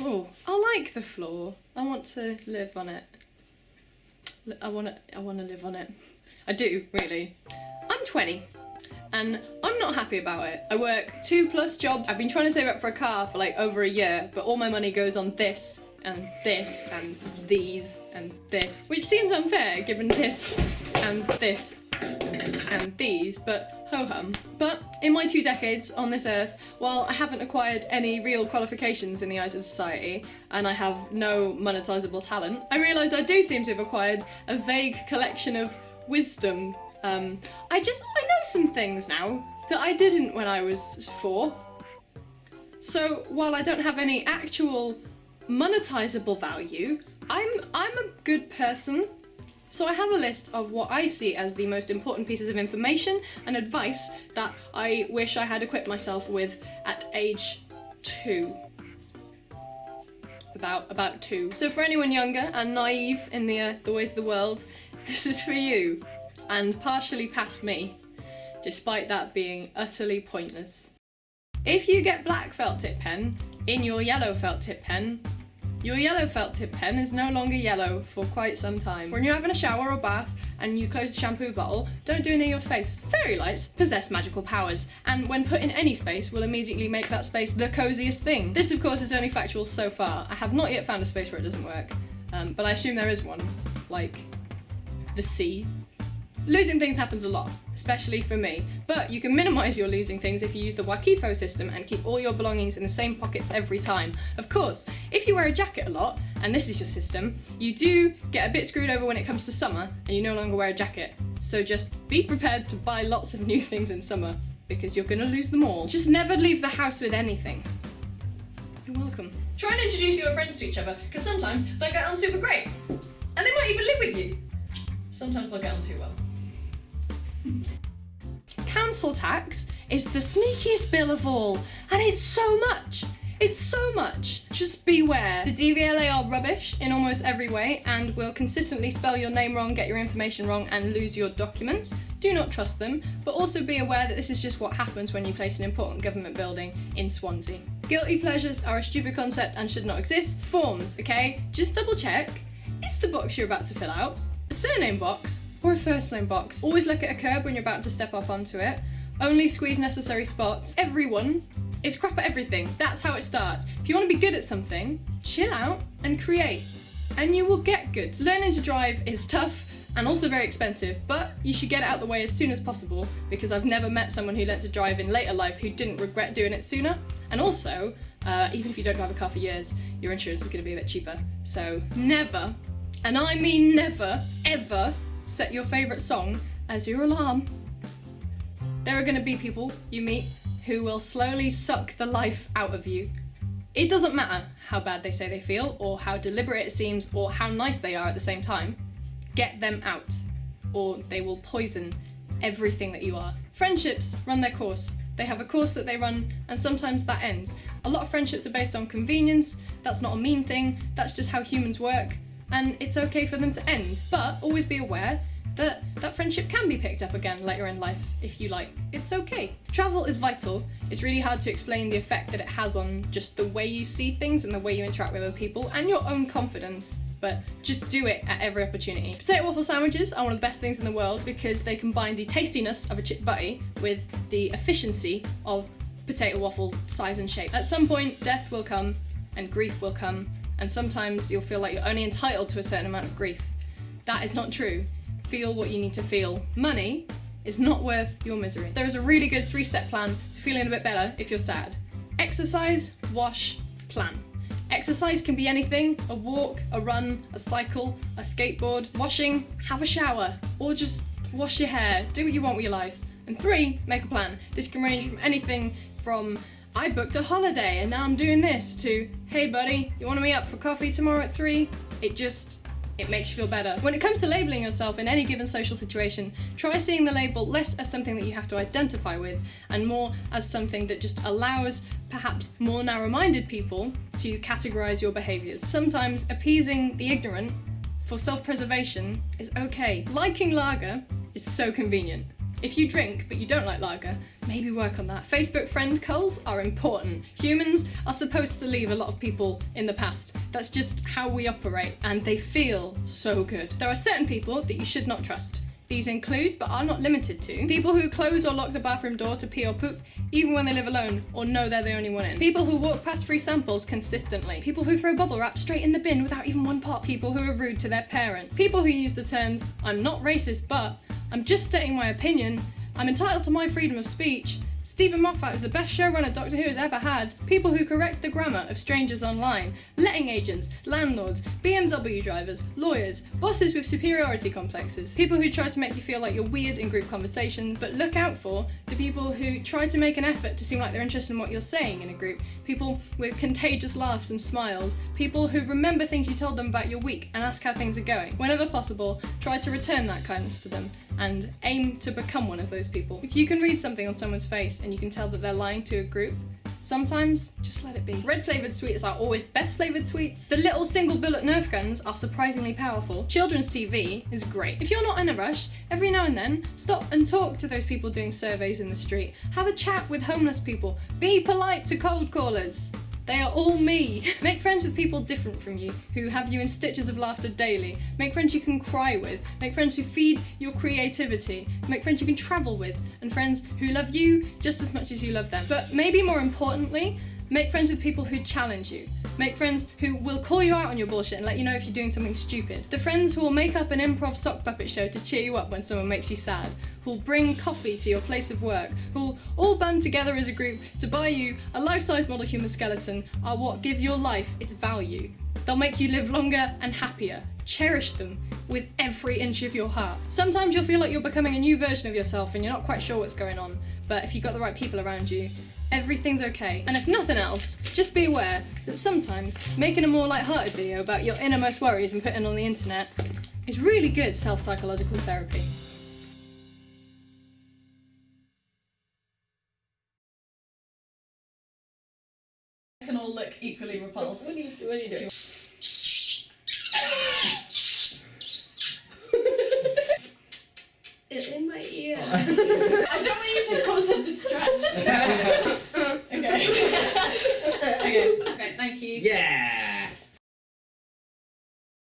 Oh, I like the floor. I want to live on it. I want to live on it. I do, really. I'm 20 and I'm not happy about it. I work 2+ jobs. I've been trying to save up for a car for like over a year, but all my money goes on this and this and these and this, which seems unfair given this and this and these, but ho-hum. But in my 2 decades on this earth, while I haven't acquired any real qualifications in the eyes of society, and I have no monetizable talent, I realised I do seem to have acquired a vague collection of wisdom. I know some things now that I didn't when I was 4. So while I don't have any actual monetizable value, I'm a good person. So I have a list of what I see as the most important pieces of information and advice that I wish I had equipped myself with at age 2. About 2. So for anyone younger and naive in the ways of the world, this is for you, and partially past me, despite that being utterly pointless. If you get black felt tip pen in your yellow felt tip pen, your yellow felt tip pen is no longer yellow for quite some time. When you're having a shower or bath and you close the shampoo bottle, don't do it near your face. Fairy lights possess magical powers, and when put in any space will immediately make that space the coziest thing. This of course is only factual so far. I have not yet found a space where it doesn't work, but I assume there is one, like the sea. Losing things happens a lot, especially for me, but you can minimise your losing things if you use the Wakifo system and keep all your belongings in the same pockets every time. Of course, if you wear a jacket a lot, and this is your system, you do get a bit screwed over when it comes to summer and you no longer wear a jacket. So just be prepared to buy lots of new things in summer, because you're gonna lose them all. Just never leave the house with anything. You're welcome. Try and introduce your friends to each other, because sometimes they'll get on super great, and they might even live with you. Sometimes they'll get on too well. Council tax is the sneakiest bill of all, and it's so much. It's so much. Just beware. The DVLA are rubbish in almost every way and will consistently spell your name wrong, get your information wrong, and lose your documents. Do not trust them, but also be aware that this is just what happens when you place an important government building in Swansea. Guilty pleasures are a stupid concept and should not exist. Forms, okay? Just double check. Is the box you're about to fill out a surname box or a first name box? Always look at a curb when you're about to step up onto it. Only squeeze necessary spots. Everyone is crap at everything. That's how it starts. If you want to be good at something, chill out and create, and you will get good. Learning to drive is tough and also very expensive, but you should get it out the way as soon as possible, because I've never met someone who learnt to drive in later life who didn't regret doing it sooner. And also, even if you don't drive a car for years, your insurance is going to be a bit cheaper. So never, and I mean never, ever, set your favourite song as your alarm. There are going to be people you meet who will slowly suck the life out of you. It doesn't matter how bad they say they feel, or how deliberate it seems, or how nice they are at the same time. Get them out, or they will poison everything that you are. Friendships run their course. They have a course that they run, and sometimes that ends. A lot of friendships are based on convenience. That's not a mean thing, that's just how humans work. And it's okay for them to end, but always be aware that that friendship can be picked up again later in life if you like. It's okay. Travel is vital. It's really hard to explain the effect that it has on just the way you see things and the way you interact with other people and your own confidence, but just do it at every opportunity. Potato waffle sandwiches are one of the best things in the world because they combine the tastiness of a chip butty with the efficiency of potato waffle size and shape. At some point, death will come and grief will come, and sometimes you'll feel like you're only entitled to a certain amount of grief. That is not true. Feel what you need to feel. Money is not worth your misery. There is a really good 3-step plan to feeling a bit better if you're sad. Exercise, wash, plan. Exercise can be anything: a walk, a run, a cycle, a skateboard. Washing, have a shower, or just wash your hair. Do what you want with your life. And 3, make a plan. This can range from anything from I booked a holiday and now I'm doing this, to hey buddy, you want to meet up for coffee tomorrow at 3? It makes you feel better. When it comes to labelling yourself in any given social situation, try seeing the label less as something that you have to identify with and more as something that just allows perhaps more narrow-minded people to categorise your behaviours. Sometimes appeasing the ignorant for self-preservation is okay. Liking lager is so convenient. If you drink but you don't like lager, maybe work on that. Facebook friend culls are important. Humans are supposed to leave a lot of people in the past. That's just how we operate, and they feel so good. There are certain people that you should not trust. These include, but are not limited to, people who close or lock the bathroom door to pee or poop, even when they live alone or know they're the only one in. People who walk past free samples consistently. People who throw bubble wrap straight in the bin without even one pop. People who are rude to their parents. People who use the terms, I'm not racist, but I'm just stating my opinion, I'm entitled to my freedom of speech. Stephen Moffat is the best showrunner Doctor Who has ever had. People who correct the grammar of strangers online. Letting agents, landlords, BMW drivers, lawyers, bosses with superiority complexes. People who try to make you feel like you're weird in group conversations, but look out for the people who try to make an effort to seem like they're interested in what you're saying in a group. People with contagious laughs and smiles. People who remember things you told them about your week and ask how things are going. Whenever possible, try to return that kindness to them and aim to become one of those people. If you can read something on someone's face and you can tell that they're lying to a group, sometimes just let it be. Red flavoured sweets are always the best flavoured sweets. The little single bullet Nerf guns are surprisingly powerful. Children's TV is great. If you're not in a rush, every now and then, stop and talk to those people doing surveys in the street. Have a chat with homeless people. Be polite to cold callers. They are all me. Make friends with people different from you, who have you in stitches of laughter daily. Make friends you can cry with. Make friends who feed your creativity. Make friends you can travel with. And friends who love you just as much as you love them. But maybe more importantly, make friends with people who challenge you. Make friends who will call you out on your bullshit and let you know if you're doing something stupid. The friends who will make up an improv sock puppet show to cheer you up when someone makes you sad. Who'll bring coffee to your place of work. Who'll all band together as a group to buy you a life-size model human skeleton are what give your life its value. They'll make you live longer and happier. Cherish them with every inch of your heart. Sometimes you'll feel like you're becoming a new version of yourself and you're not quite sure what's going on, but if you've got the right people around you, everything's okay. And if nothing else, just be aware that sometimes making a more light-hearted video about your innermost worries and putting it on the internet is really good self-psychological therapy. Can all look equally repulsed. What are you doing?